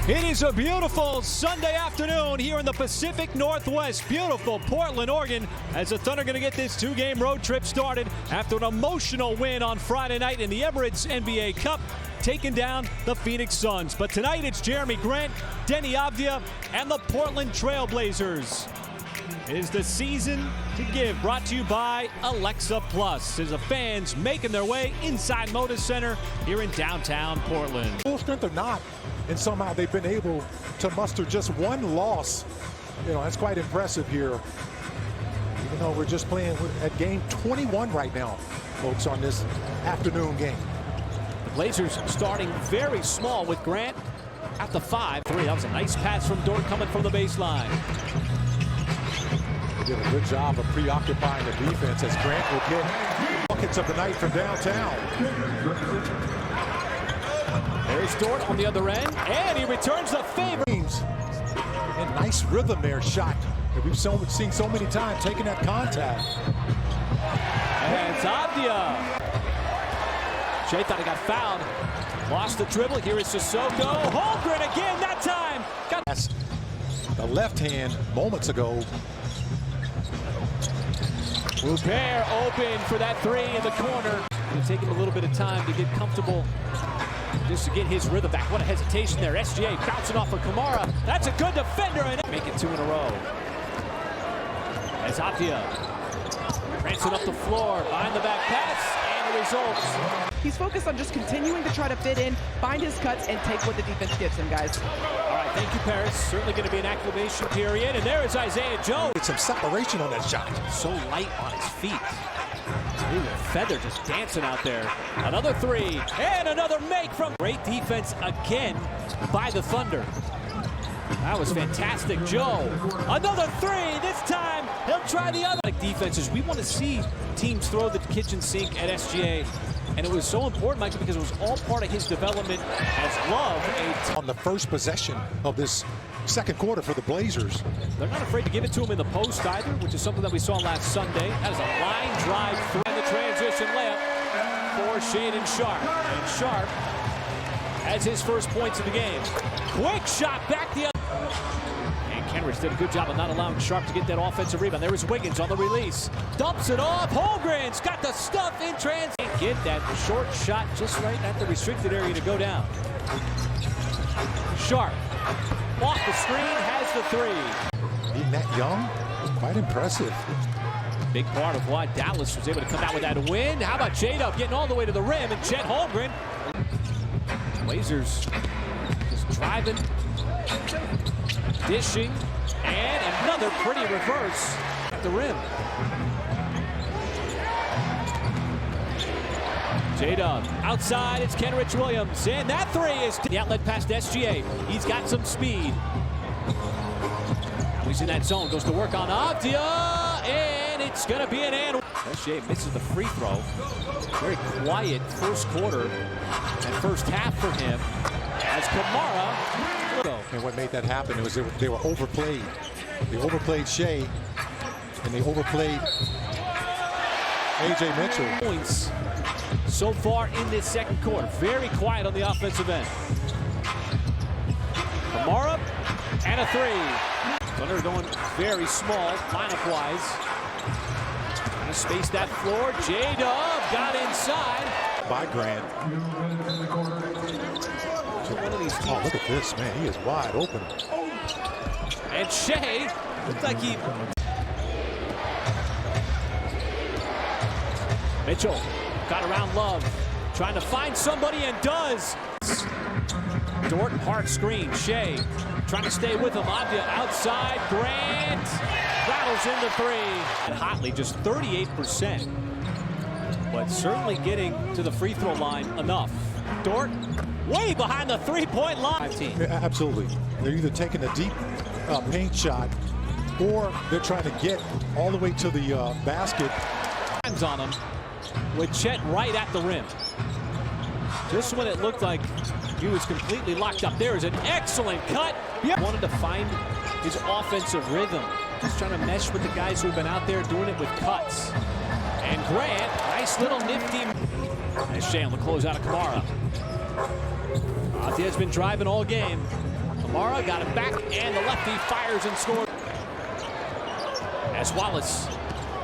It is a beautiful Sunday afternoon here in the Pacific Northwest. Beautiful Portland, Oregon, as the Thunder going to get this two-game road trip started after an emotional win on Friday night in the Emirates NBA Cup, taking down the Phoenix Suns. But tonight it's Jerami Grant, Deni Avdija, and the Portland Trail Blazers. It is the season to give, brought to you by Alexa Plus, as the fans making their way inside Moda Center here in downtown Portland. Full strength or not, and somehow they've been able to muster just one loss. You know, that's quite impressive here. Even though we're just playing at game 21 right now, folks, on this afternoon game. The Blazers starting very small with Grant at the 5-3. That was a nice pass from Dort coming from the baseline. They did a good job of preoccupying the defense as Grant will get buckets of the night from downtown. There's Dort on the other end, and he returns the favor. And nice rhythm there, shot that we've seen so many times, taking that contact. And it's Avdija. Shea thought he got fouled. Lost the dribble. Here is Sissoko. Holmgren again, that time. The left hand moments ago. Rupert open for that three in the corner. It'll take him a little bit of time to get comfortable, just to get his rhythm back. What a hesitation there. SGA bouncing off of Kamara. That's a good defender, and make it two in a row. As Avdija prancing up the floor, behind the back pass, and the results. He's focused on just continuing to try to fit in, find his cuts, and take what the defense gives him, guys. All right, thank you, Paris. Certainly going to be an acclimation period, and there is Isaiah Joe. Get some separation on that shot. So light on his feet. Ooh, a feather just dancing out there. Another three, and another make from great defense again by the Thunder. That was fantastic, Joe. Another three, this time he'll try the other. Defenses, we want to see teams throw the kitchen sink at SGA. And it was so important, Michael, because it was all part of his development as Love. On the first possession of this second quarter for the Blazers. They're not afraid to give it to him in the post either, which is something that we saw last Sunday. That is a line drive through the transition layup for Shaedon Sharpe. And Sharpe has his first points of the game. Quick shot back the other. And Kenrich did a good job of not allowing Sharpe to get that offensive rebound. There is Wiggins on the release. Dumps it off. Holmgren's got the stuff in transit. Get that short shot just right at the restricted area to go down. Sharpe off the screen, has the three. Being that young, quite impressive. Big part of why Dallas was able to come out with that win. How about J-Dub getting all the way to the rim, and Chet Holmgren. Blazers just driving, dishing, and another pretty reverse at the rim. J-Dub outside, it's Kenrich Williams, and that three is the outlet past SGA. He's got some speed. He's in that zone, goes to work on Avdija, and it's going to be an and. SGA misses the free throw. Very quiet first quarter and first half for him as Kamara. And what made that happen was they were overplayed. They overplayed Shea, and they overplayed A.J. Mitchell. Points so far in this second quarter. Very quiet on the offensive end. Kamara and a three. Thunder going very small lineup-wise. Trying to space that floor. J-Dub got inside. By Grant. One of these teams. Oh, look at this, man. He is wide open. And Shea looked like he... Mitchell got around Love, trying to find somebody, and does. Dort hard screen. Shea trying to stay with him. Avdija outside. Grant rattles into three. And hotly, just 38%. But certainly getting to the free throw line enough. Dort way behind the three-point line. Yeah, absolutely. They're either taking a deep paint shot, or they're trying to get all the way to the basket. Times on him, with Chet right at the rim. Just when it looked like he was completely locked up. There is an excellent cut. Yep. Wanted to find his offensive rhythm. Just trying to mesh with the guys who've been out there doing it with cuts. And Grant, nice little nifty. As Shea on the closeout of Kamara. Avdija's been driving all game. Kamara got it back, and the lefty fires and scores. As Wallace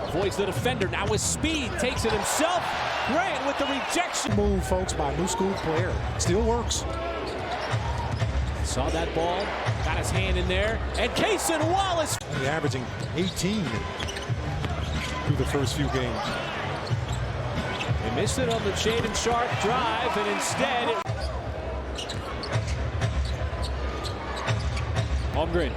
avoids the defender, now with speed, takes it himself. Grant with the rejection. Move, folks, by a new school player. Still works. Saw that ball, got his hand in there, and Cason Wallace. Only averaging 18 through the first few games. They missed it on the Shaedon Sharpe drive, and instead it... Holmgren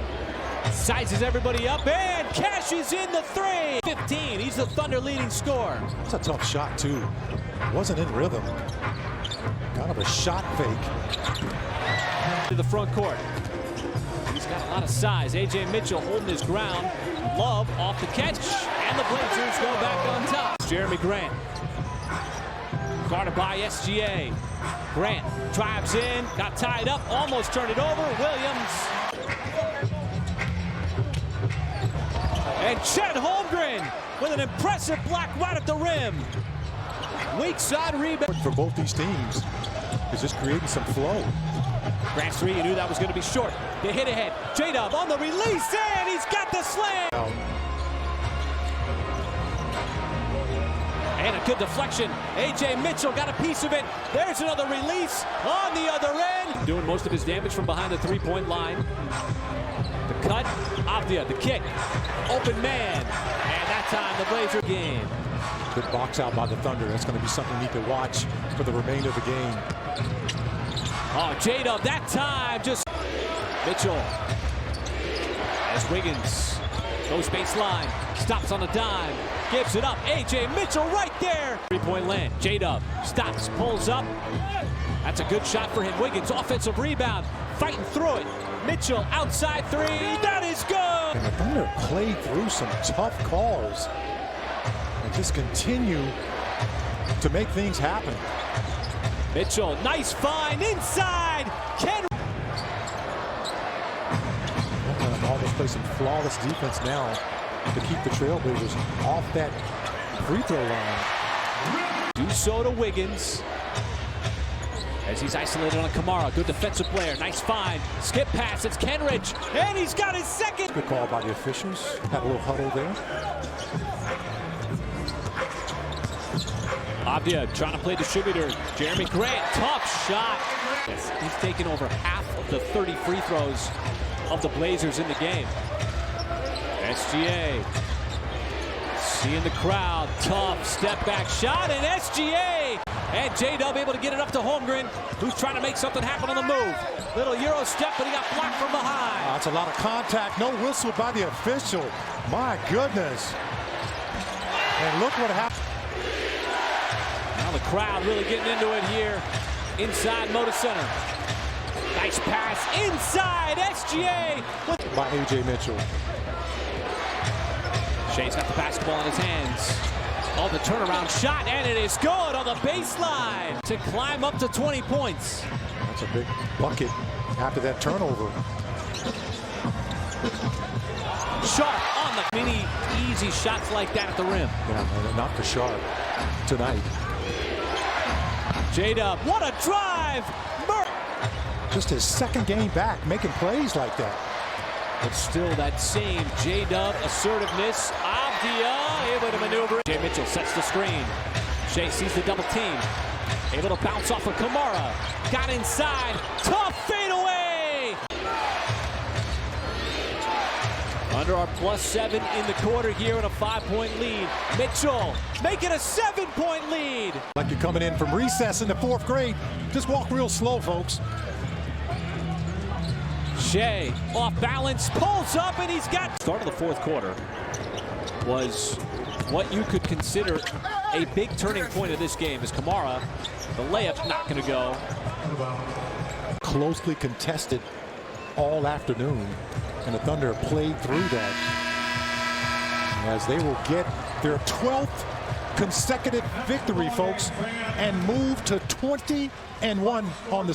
sizes everybody up and cashes in the three. 15, he's the Thunder leading scorer. It's a tough shot, too. Wasn't in rhythm. Kind of a shot fake. To the front court. He's got a lot of size. A.J. Mitchell holding his ground. Love off the catch, and the Blazers go back on top. Jeremy Grant. Guarded by SGA. Grant drives in, got tied up, almost turned it over. Williams. And Chet Holmgren with an impressive block right at the rim. Weak side rebound. For both these teams is just creating some flow. Grant's three, you knew that was going to be short. They hit ahead. J-Dub on the release, and he's got the slam. And a good deflection. A.J. Mitchell got a piece of it. There's another release on the other end. Doing most of his damage from behind the three-point line. The cut, Avdia, the kick, open man. And that time the Blazer game. Good box out by the Thunder. That's going to be something you need to watch for the remainder of the game. Oh, J-Dub, that time just... Mitchell. As Wiggins goes baseline, stops on a dime, gives it up. A.J. Mitchell right there. Three-point land. J-Dub stops, pulls up. That's a good shot for him. Wiggins, offensive rebound, fighting through it. Mitchell, outside three. That is good. And the Thunder played through some tough calls and just continue to make things happen. Mitchell, nice find inside. Ken. Almost play some flawless defense now to keep the Trailblazers off that free throw line. Do so to Wiggins. As he's isolated on Kamara. Good defensive player. Nice find. Skip pass. It's Kenrich. And he's got his second. Good call by the officials. Had a little huddle there. Avdia trying to play distributor. Jeremy Grant. Tough shot. He's taken over half of the 30 free throws of the Blazers in the game. SGA. Seeing the crowd. Tough step back shot. And SGA. And J-Dub able to get it up to Holmgren, who's trying to make something happen on the move. Little Euro step, but he got blocked from behind. That's a lot of contact. No whistle by the official. My goodness. And look what happened. Now the crowd really getting into it here inside Moda Center. Nice pass inside SGA. By A.J. Mitchell. Shea's got the basketball in his hands. Oh, the turnaround shot, and it is good on the baseline to climb up to 20 points. That's a big bucket after that turnover. Sharpe on the many easy shots like that at the rim. Yeah, not for Sharpe tonight. J-Dub, what a drive! Just his second game back, making plays like that. But still that same J-Dub assertiveness. Avdia able to maneuver. Jay Mitchell sets the screen. Shea sees the double team. Able to bounce off of Kamara. Got inside. Tough fadeaway. Under our +7 in the quarter here in a 5-point lead. Mitchell making a 7-point lead. Like you're coming in from recess in the 4th grade. Just walk real slow, folks. Shea off balance, pulls up, and he's got... Start of the 4th quarter was what you could consider a big turning point of this game as Kamara, the layup not going to go. Closely contested all afternoon, and the Thunder played through that as they will get their 12th consecutive victory, folks, and move to 20-1 on the season.